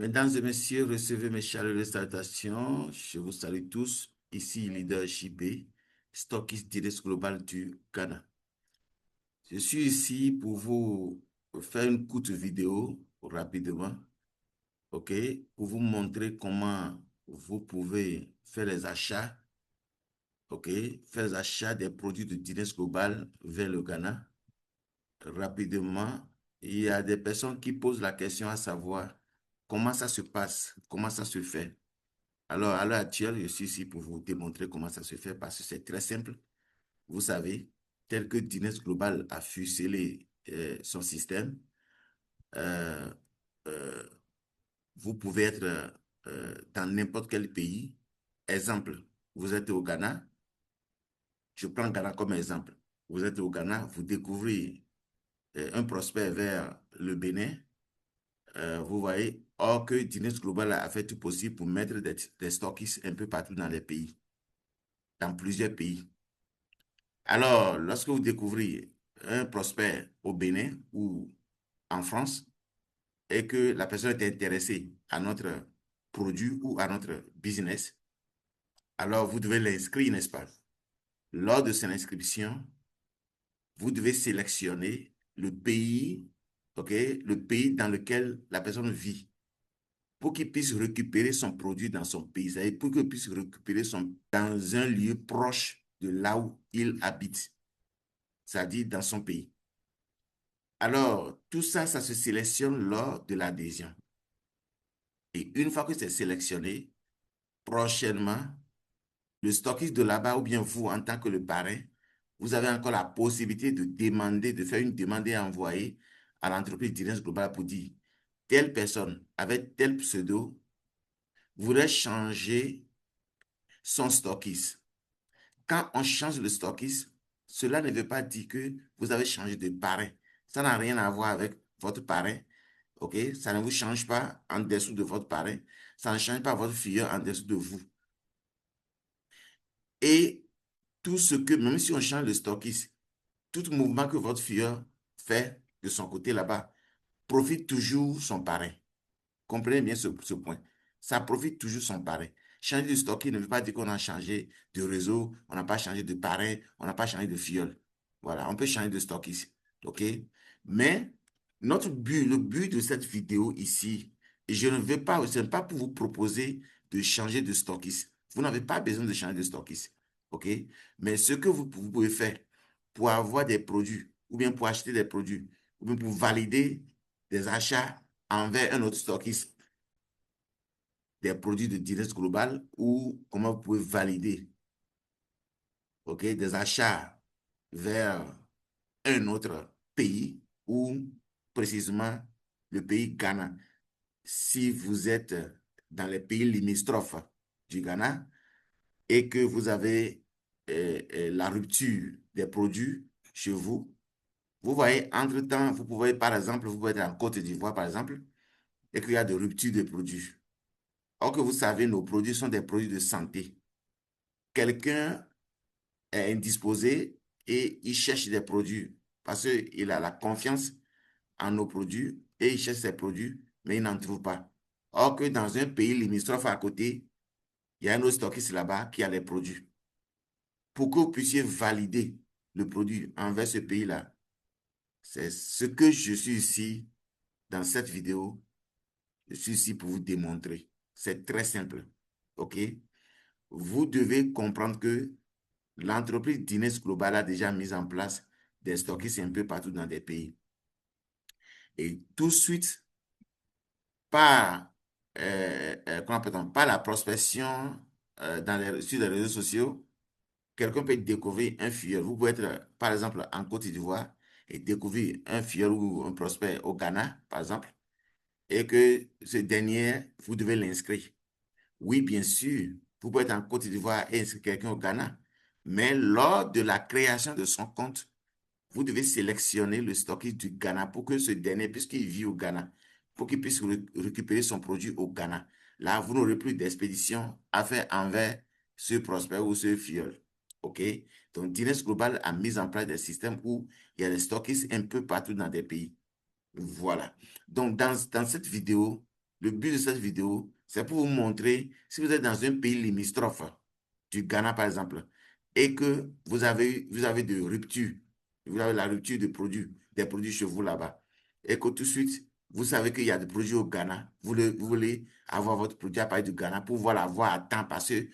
Mesdames et messieurs, recevez mes chaleureuses salutations. Je vous salue tous. Ici, leader JB, stockiste direct global du Ghana. Je suis ici pour vous faire une courte vidéo rapidement, ok, pour vous montrer comment vous pouvez faire les achats, ok, faire les achats des produits de direct global vers le Ghana rapidement. Il y a des personnes qui posent la question à savoir comment ça se passe, comment ça se fait. Alors, à l'heure actuelle, je suis ici pour vous démontrer comment ça se fait parce que c'est très simple. Vous savez, tel que Guinness Global a fuselé son système, euh, euh, vous pouvez être dans n'importe quel pays. Exemple, vous êtes au Ghana, je prends le Ghana comme exemple. Vous êtes au Ghana, vous découvrez un prospect vers le Bénin, vous voyez, or que Guinness Global a fait tout possible pour mettre des stocks un peu partout dans les pays, dans plusieurs pays. Alors, lorsque vous découvrez un prospect au Bénin ou en France et que la personne est intéressée à notre produit ou à notre business, alors vous devez l'inscrire, n'est-ce pas? Lors de son inscription, vous devez sélectionner le pays, ok, le pays dans lequel la personne vit pour qu'il puisse récupérer son produit dans son pays, c'est-à-dire pour qu'il puisse récupérer dans un lieu proche de là où il habite, c'est-à-dire dans son pays. Alors, tout ça, ça se sélectionne lors de l'adhésion. Et une fois que c'est sélectionné, prochainement, le stockiste de là-bas ou bien vous, en tant que le parrain, vous avez encore la possibilité de demander, de faire une demande et envoyer à l'entreprise Direct Global pour dire, telle personne avec tel pseudo voudrait changer son stockiste. Quand on change le stockiste, cela ne veut pas dire que vous avez changé de parrain. Ça n'a rien à voir avec votre parrain. OK? Ça ne vous change pas en dessous de votre parrain. Ça ne change pas votre fille en dessous de vous. Et tout ce que, même si on change le stockiste, tout mouvement que votre fille fait de son côté là-bas, profite toujours son parrain. Comprenez bien ce point. Ça profite toujours son parrain. Changer de stockiste ne veut pas dire qu'on a changé de réseau, on n'a pas changé de parrain, on n'a pas changé de fiole. Voilà, on peut changer de stockiste. OK? Mais notre but, le but de cette vidéo ici, et je ne veux pas, ce n'est pas pour vous proposer de changer de stockiste. Vous n'avez pas besoin de changer de stockiste. OK? Mais ce que vous pouvez faire pour avoir des produits, ou bien pour acheter des produits, ou bien pour valider des achats envers un autre stockiste, des produits de Direct Global, ou comment vous pouvez valider, OK, des achats vers un autre pays ou précisément le pays Ghana. Si vous êtes dans les pays limitrophes du Ghana et que vous avez la rupture des produits chez vous, vous voyez, entre-temps, vous pouvez, par exemple, vous pouvez être en Côte d'Ivoire, par exemple, et qu'il y a de rupture de produits. Or que vous savez, nos produits sont des produits de santé. Quelqu'un est indisposé et il cherche des produits parce qu'il a la confiance en nos produits et il cherche ses produits, mais il n'en trouve pas. Or que dans un pays limitrophe à côté, il y a un autre stockiste là-bas qui a les produits. Pour que vous puissiez valider le produit envers ce pays-là, c'est ce que je suis ici dans cette vidéo. Je suis ici pour vous démontrer. C'est très simple. OK? Vous devez comprendre que l'entreprise Guinness Global a déjà mis en place des stockistes un peu partout dans des pays. Et tout de suite, par, comment appelle-t-on, par la prospection sur les réseaux sociaux, quelqu'un peut découvrir un filleul. Vous pouvez être, par exemple, en Côte d'Ivoire et découvrir un filleul ou un prospect au Ghana, par exemple, et que ce dernier, vous devez l'inscrire. Oui, bien sûr, vous pouvez être en Côte d'Ivoire et inscrire quelqu'un au Ghana, mais lors de la création de son compte, vous devez sélectionner le stockiste du Ghana pour que ce dernier, puisqu'il vit au Ghana, pour qu'il puisse récupérer son produit au Ghana. Là, vous n'aurez plus d'expédition à faire envers ce prospect ou ce fiole. OK? Donc, Guinness Global a mis en place des systèmes où il y a des stockistes un peu partout dans des pays. Voilà. Donc, dans cette vidéo, Le but de cette vidéo, c'est pour vous montrer, si vous êtes dans un pays limitrophe, du Ghana par exemple, et que vous avez de rupture, vous avez la rupture de produits, des produits chez vous là-bas, et que tout de suite, vous savez qu'il y a des produits au Ghana, vous voulez avoir votre produit à partir du Ghana pour pouvoir l'avoir à temps parce que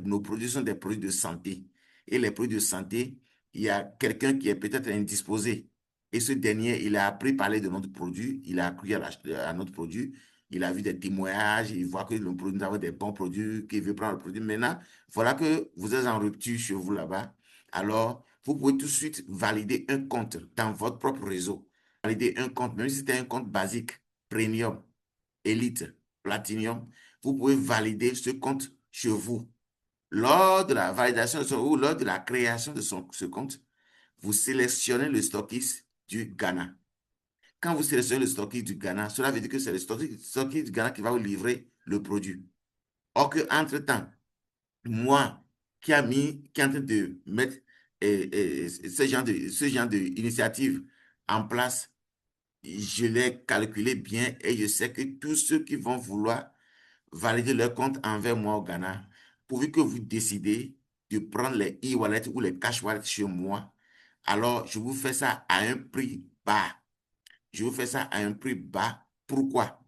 nos produits sont des produits de santé. Et les produits de santé, il y a quelqu'un qui est peut-être indisposé. Et ce dernier, il a appris à parler de notre produit, il a appris à notre produit, il a vu des témoignages, il voit que nous avons des bons produits, qu'il veut prendre le produit. Maintenant, voilà que vous êtes en rupture chez vous là-bas. Alors, vous pouvez tout de suite valider un compte dans votre propre réseau. Valider un compte, même si c'est un compte basique, premium, élite, platinum, vous pouvez valider ce compte chez vous. Lors de la validation ou lors de la création de ce compte, vous sélectionnez le stockiste du Ghana. Quand vous sélectionnez le stockiste du Ghana, cela veut dire que c'est le stockiste du Ghana qui va vous livrer le produit. Or que, entre-temps, moi, qui est en train de mettre ce genre d'initiative en place, je l'ai calculé bien et je sais que tous ceux qui vont vouloir valider leur compte envers moi au Ghana, pourvu que vous décidez de prendre les e-wallets ou les cash wallets chez moi, alors je vous fais ça à un prix bas. Je vous fais ça à un prix bas. Pourquoi?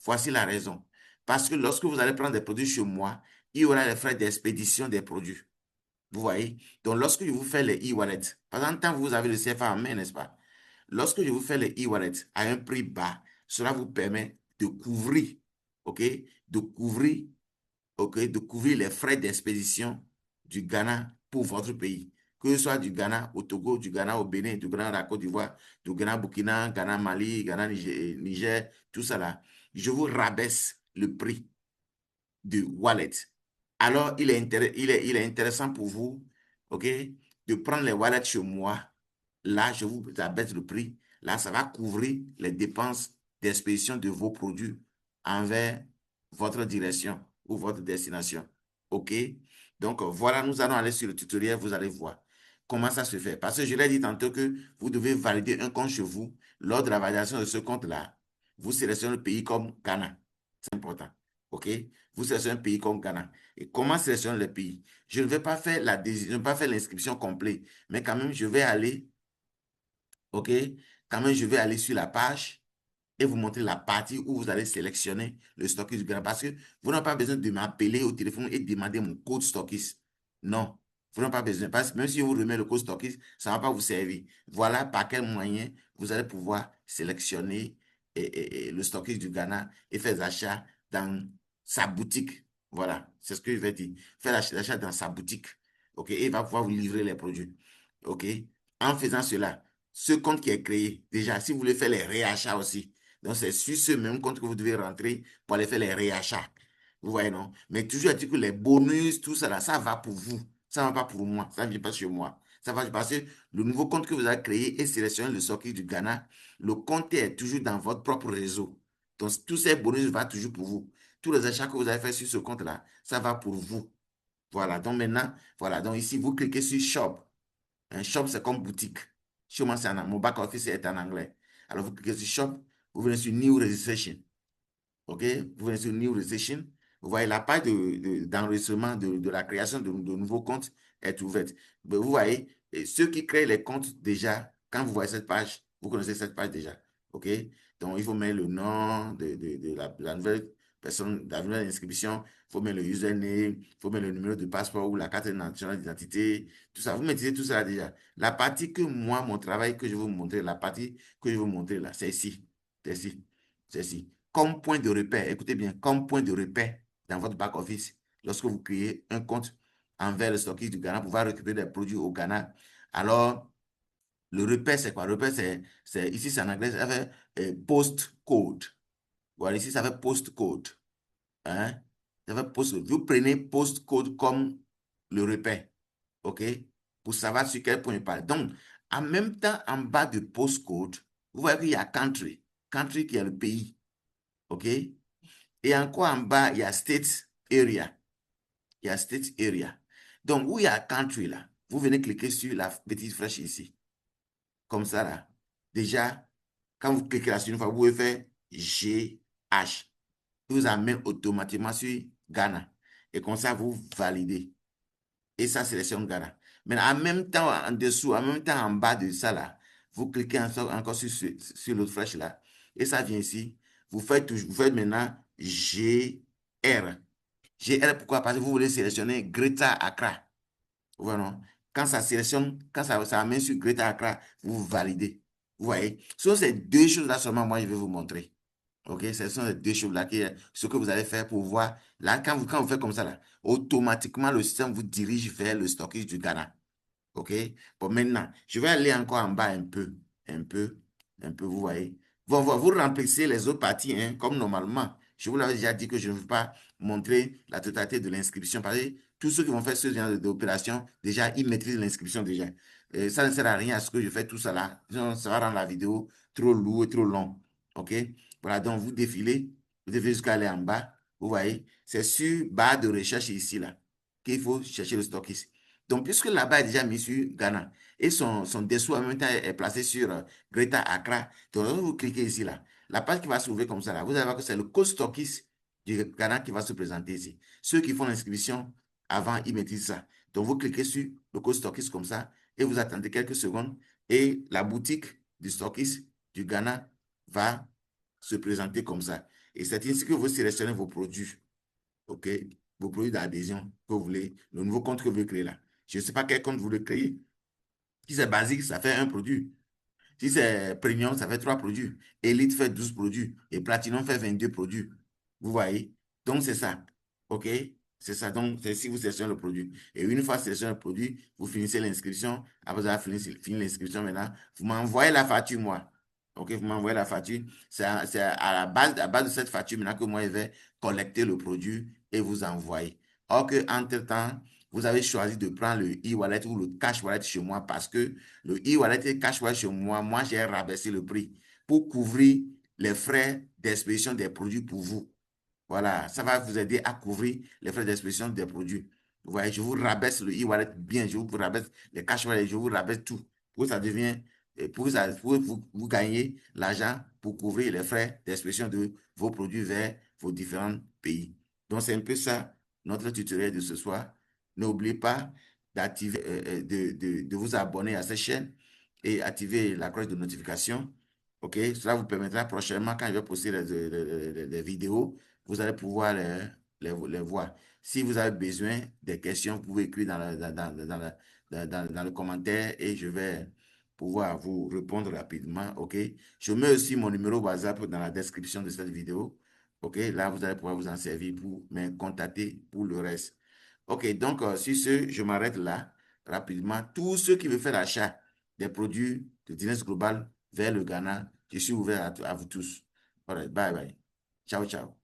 Voici la raison. Parce que lorsque vous allez prendre des produits chez moi, il y aura les frais d'expédition des produits. Vous voyez? Donc, lorsque je vous fais les e-wallets, par exemple, tant que vous avez le CFA en main, n'est-ce pas? Lorsque je vous fais les e-wallets à un prix bas, cela vous permet de couvrir, OK? De couvrir, OK? De couvrir les frais d'expédition du Ghana pour votre pays. Que ce soit du Ghana au Togo, du Ghana au Bénin, du Ghana à la Côte d'Ivoire, du Ghana au Burkina, Ghana Mali, Ghana Niger, tout ça là. Je vous rabaisse le prix de wallet. Alors, il est intéressant pour vous, OK, de prendre les wallets chez moi. Là, je vous abaisse le prix. Là, ça va couvrir les dépenses d'expédition de vos produits envers votre direction ou votre destination. OK? Donc, voilà, nous allons aller sur le tutoriel, vous allez voir comment ça se fait. Parce que je l'ai dit tantôt que vous devez valider un compte chez vous. Lors de la validation de ce compte-là, vous sélectionnez le pays comme Ghana. C'est important. OK? Vous sélectionnez un pays comme Ghana. Et comment sélectionner le pays? Je ne vais pas faire l'inscription complète, mais quand même, je vais aller, OK? Quand même, je vais aller sur la page et vous montrer la partie où vous allez sélectionner le stockiste du Ghana. Parce que vous n'avez pas besoin de m'appeler au téléphone et demander mon code stockiste. Non, vous n'avez pas besoin. Parce que même si vous remettez le code stockiste, ça ne va pas vous servir. Voilà par quel moyen vous allez pouvoir sélectionner et le stockiste du Ghana et faire des achats dans sa boutique. Voilà, c'est ce que je vais dire. Faire l'achat dans sa boutique. OK? Et il va pouvoir vous livrer les produits. OK? En faisant cela, ce compte qui est créé, déjà, si vous voulez faire les réachats aussi, donc c'est sur ce même compte que vous devez rentrer pour aller faire les réachats. Vous voyez, non? Mais toujours est-il que les bonus, tout ça là, ça va pour vous. Ça ne va pas pour moi. Ça ne vient pas chez moi. Ça va parce que le nouveau compte que vous avez créé et sélectionné le socket du Ghana, le compte est toujours dans votre propre réseau. Donc, tous ces bonus vont toujours pour vous. Tous les achats que vous avez fait sur ce compte-là, ça va pour vous. Voilà. Donc, maintenant, voilà. Donc, ici, vous cliquez sur Shop. Un shop, c'est comme boutique. Chez moi, mon back office est en anglais. Alors, vous cliquez sur Shop, vous venez sur New Registration. OK? Vous venez sur New Registration. Vous voyez la page d'enregistrement de la création de nouveaux comptes est ouverte. Mais vous voyez, et ceux qui créent les comptes déjà, quand vous voyez cette page, vous connaissez cette page déjà. OK? Donc, il faut mettre le nom de la nouvelle personne, de la nouvelle inscription. Il faut mettre le username, il faut mettre le numéro de passeport ou la carte nationale d'identité. Tout ça. Vous mettez tout ça déjà. La partie que moi, mon travail que je vais vous montrer, la partie que je vais vous montrer là, c'est ici. C'est ici. C'est ici comme point de repère, écoutez bien, comme point de repère dans votre back-office, lorsque vous créez un compte envers le stockiste du Ghana pour pouvoir récupérer des produits au Ghana, alors le repère, c'est quoi? Le repère, ici, c'est en anglais, ça fait postcode. Voilà, ici, ça fait postcode. Hein? Ça fait postcode. Vous prenez postcode comme le repère, OK? Pour savoir sur quel point il parle. Donc, en même temps, en bas de postcode, vous voyez qu'il y a country. Country qui est le pays. OK? Et encore en bas, il y a State Area. Il y a State Area. Donc, où il y a Country là, vous venez cliquer sur la petite flèche ici. Comme ça là. Déjà, quand vous cliquez là-dessus, une fois, vous pouvez faire GH. il vous amène automatiquement sur Ghana. Et comme ça, vous validez. Et ça sélectionne Ghana. Mais en même temps, en dessous, en même temps, en bas de ça, là, vous cliquez encore sur l'autre flèche là. Et ça vient ici. Vous faites maintenant GR. GR, pourquoi? Parce que vous voulez sélectionner Greater Accra. Voilà. Quand ça sélectionne, quand ça amène sur Greater Accra, vous validez. Vous voyez? Ce sont ces deux choses-là seulement, moi, je vais vous montrer. OK? Ce sont les deux choses-là ce que vous allez faire pour voir. Là, quand vous faites comme ça, là, automatiquement, le système vous dirige vers le stockage du Ghana. OK? Bon, maintenant, je vais aller encore en bas un peu, un peu, un peu, vous voyez. Vous remplissez les autres parties, hein, comme normalement. Je vous l'avais déjà dit que je ne veux pas montrer la totalité de l'inscription parce que tous ceux qui vont faire ce genre d'opération, déjà, ils maîtrisent l'inscription déjà. Ça ne sert à rien à ce que je fais tout ça là. Sinon, ça va rendre la vidéo trop lourde et trop long. OK? Voilà, donc vous défilez, vous devez jusqu'à aller en bas. Vous voyez, c'est sur barre de recherche ici, là, qu'il faut chercher le stock ici. Donc, puisque là-bas est déjà mis sur Ghana et son dessous en même temps est placé sur Greater Accra, donc vous cliquez ici, là, la page qui va s'ouvrir comme ça, là, vous allez voir que c'est le code stockiste du Ghana qui va se présenter ici. Ceux qui font l'inscription avant, ils maîtrisent ça. Donc, vous cliquez sur le code stockiste comme ça et vous attendez quelques secondes et la boutique du stockiste du Ghana va se présenter comme ça. Et c'est ainsi que vous sélectionnez vos produits. OK? Vos produits d'adhésion que vous voulez, le nouveau compte que vous voulez créer là. Je ne sais pas quel compte vous voulez créer. Si c'est basique, ça fait un produit. Si c'est premium, ça fait 3 produits. Elite fait 12 produits. Et Platinum fait 22 produits. Vous voyez? Donc, c'est ça. OK? C'est ça. Donc, c'est si vous sélectionnez le produit. Et une fois sélectionné le produit, vous finissez l'inscription. Après avoir fini l'inscription maintenant, vous m'envoyez la facture, moi. OK? Vous m'envoyez la facture. C'est à base de cette facture maintenant que moi, je vais collecter le produit et vous envoyer. Or que, entre-temps, vous avez choisi de prendre le e-wallet ou le cash wallet chez moi parce que le e-wallet et cash wallet chez moi, moi, j'ai rabaissé le prix pour couvrir les frais d'expédition des produits pour vous. Voilà, ça va vous aider à couvrir les frais d'expédition des produits. Vous voyez, je vous rabaisse le e-wallet bien, je vous rabaisse les cash wallet, je vous rabaisse tout. Pour que ça devienne, pour vous gagnez l'argent pour couvrir les frais d'expédition de vos produits vers vos différents pays. Donc, c'est un peu ça, notre tutoriel de ce soir. N'oubliez pas d'activer, de vous abonner à cette chaîne et activer la cloche de notification. OK? Cela vous permettra prochainement, quand je vais poster les vidéos, vous allez pouvoir les voir. Si vous avez besoin des questions, vous pouvez écrire dans le commentaire et je vais pouvoir vous répondre rapidement. OK? Je mets aussi mon numéro WhatsApp dans la description de cette vidéo. OK? Là, vous allez pouvoir vous en servir pour me contacter pour le reste. OK, donc, sur ce, je m'arrête là rapidement. Tous ceux qui veulent faire l'achat des produits de Dines Global vers le Ghana, je suis ouvert à vous tous. All right, bye bye. Ciao, ciao.